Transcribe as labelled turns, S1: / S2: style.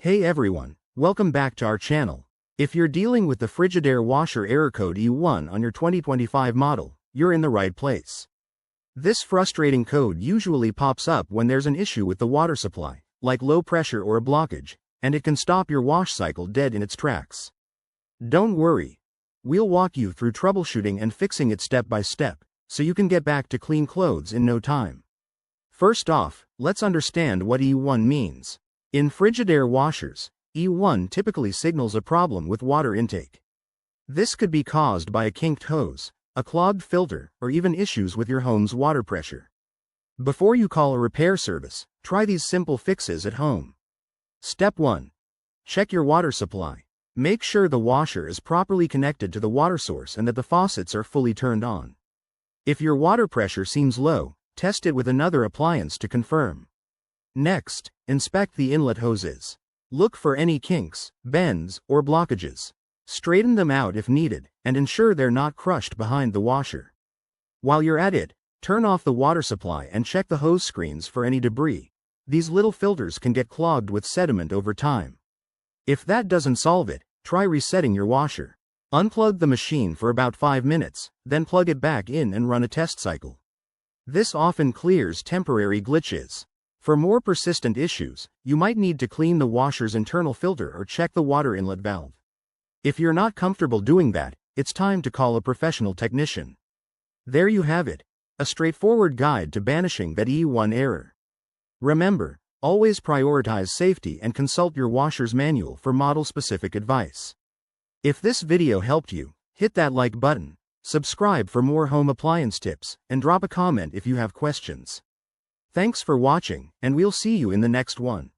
S1: Hey everyone, welcome back to our channel. If you're dealing with the Frigidaire washer error code E1 on your 2025 model, you're in the right place. This frustrating code usually pops up when there's an issue with the water supply, like low pressure or a blockage, and it can stop your wash cycle dead in its tracks. Don't worry. We'll walk you through troubleshooting and fixing it step by step, so you can get back to clean clothes in no time. First off, let's understand what E1 means. In Frigidaire washers, E1 typically signals a problem with water intake. This could be caused by a kinked hose, a clogged filter, or even issues with your home's water pressure. Before you call a repair service, try these simple fixes at home. Step 1. Check your water supply. Make sure the washer is properly connected to the water source and that the faucets are fully turned on. If your water pressure seems low, test it with another appliance to confirm. Next, inspect the inlet hoses. Look for any kinks, bends, or blockages. Straighten them out if needed, and ensure they're not crushed behind the washer. While you're at it, turn off the water supply and check the hose screens for any debris. These little filters can get clogged with sediment over time. If that doesn't solve it, try resetting your washer. Unplug the machine for about 5 minutes, then plug it back in and run a test cycle. This often clears temporary glitches. For more persistent issues, you might need to clean the washer's internal filter or check the water inlet valve. If you're not comfortable doing that, it's time to call a professional technician. There you have it, a straightforward guide to banishing that E1 error. Remember, always prioritize safety and consult your washer's manual for model-specific advice. If this video helped you, hit that like button, subscribe for more home appliance tips, and drop a comment if you have questions. Thanks for watching, and we'll see you in the next one.